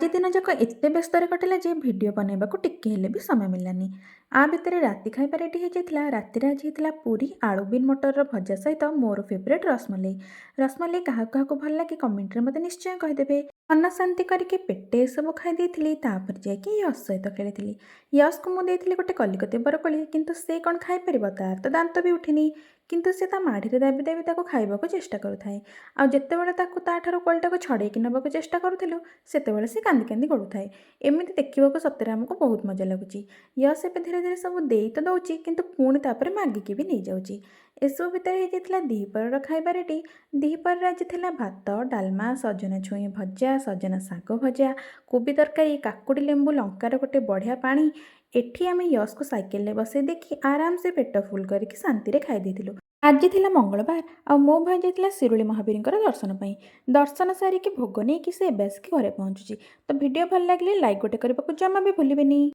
ଆଜି ଦିନ ଯାକ ଏତେ ବ୍ୟସ୍ତରେ କଟିଲା ଯେ ଭିଡ଼ିଓ ବନେଇବାକୁ ଟିକେ ହେଲେ ବି ସମୟ ମିଳିଲାନି। ଆ ଭିତରେ ରାତି ଖାଇବା ରେଡ଼ି ହେଇଯାଇଥିଲା। ରାତିରେ ଆଜି ହେଇଥିଲା ପୁରୀ, ଆଳୁ ବିନ୍ ମଟରର ଭଜା ସହିତ ମୋର ଫେଭରେଟ୍ ରସମଲେଇ। ରସମଲେଇ କାହାକୁ କାହାକୁ ଭଲ ଲାଗେ କମେଣ୍ଟରେ ମୋତେ ନିଶ୍ଚୟ କହିଦେବେ। ମନ ଶାନ୍ତି କରିକି ପେଟେ ଏସବୁ ଖାଇ ଦେଇଥିଲି। ତାପରେ ଯାଇକି ୟଶ ସହିତ ଖେଳିଥିଲି। ୟଶକୁ ମୁଁ ଦେଇଥିଲି ଗୋଟେ କଲିକତି ବରକୋଳି, କିନ୍ତୁ ସେ କ'ଣ ଖାଇପାରିବ? ତାର ତ ଦାନ୍ତ ବି ଉଠିନି। କିନ୍ତୁ ସେ ତା ମାଢ଼ିରେ ଦାବି ଦାବି ତାକୁ ଖାଇବାକୁ ଚେଷ୍ଟା କରୁଥାଏ। ଆଉ ଯେତେବେଳେ ତାକୁ ତାଠାରୁ କୋଳିଟାକୁ ଛଡ଼େଇକି ନେବାକୁ ଚେଷ୍ଟା କରୁଥିଲୁ, ସେତେବେଳେ ସେ କାନ୍ଦି କାନ୍ଦି ଗଡ଼ୁଥାଏ। ଏମିତି ଦେଖିବାକୁ ସତରେ ଆମକୁ ବହୁତ ମଜା ଲାଗୁଛି। ୟଶ୍ ଏବେ ଧୀରେ ଧୀରେ ସବୁ ଦେଇ ତ ଦେଉଛି, କିନ୍ତୁ ପୁଣି ତାପରେ ମାଗିକି ବି ନେଇଯାଉଛି। ଏସବୁ ଭିତରେ ହେଇଯାଇଥିଲା ଦ୍ୱିପହରର ଖାଇବା ରେଡ଼ି। ଦ୍ୱିପହରରେ ଆଜି ଥିଲା ଭାତ, ଡାଲମା, ସଜନା ଛୁଇଁ ଭଜା, ସଜନା ଶାଗ ଭଜା, କୋବି ତରକାରୀ, କାକୁଡ଼ି ଲେମ୍ବୁ ଲଙ୍କାର ଗୋଟେ ବଢ଼ିଆ ପାଣି। ଏଠି ଆମେ ୟଶକୁ ସାଇକେଲରେ ବସେଇ ଦେଇକି ଆରାମସେ ପେଟ ଫୁଲ୍ କରିକି ଶାନ୍ତିରେ ଖାଇ ଦେଇଥିଲୁ। ଆଜି ଥିଲା ମଙ୍ଗଳବାର, ଆଉ ମୋ ଭାଇ ଯାଇଥିଲା ଶିରୁଳି ମହାବୀରଙ୍କର ଦର୍ଶନ ପାଇଁ। ଦର୍ଶନ ସାରିକି ଭୋଗ ନେଇକି ସେ ଏବେ ଆସିକି ଘରେ ପହଞ୍ଚୁଛି। ତ ଭିଡ଼ିଓ ଭଲ ଲାଗିଲେ ଲାଇକ୍ ଗୋଟେ କରିବାକୁ ଜମା ବି ଭୁଲିବେନି।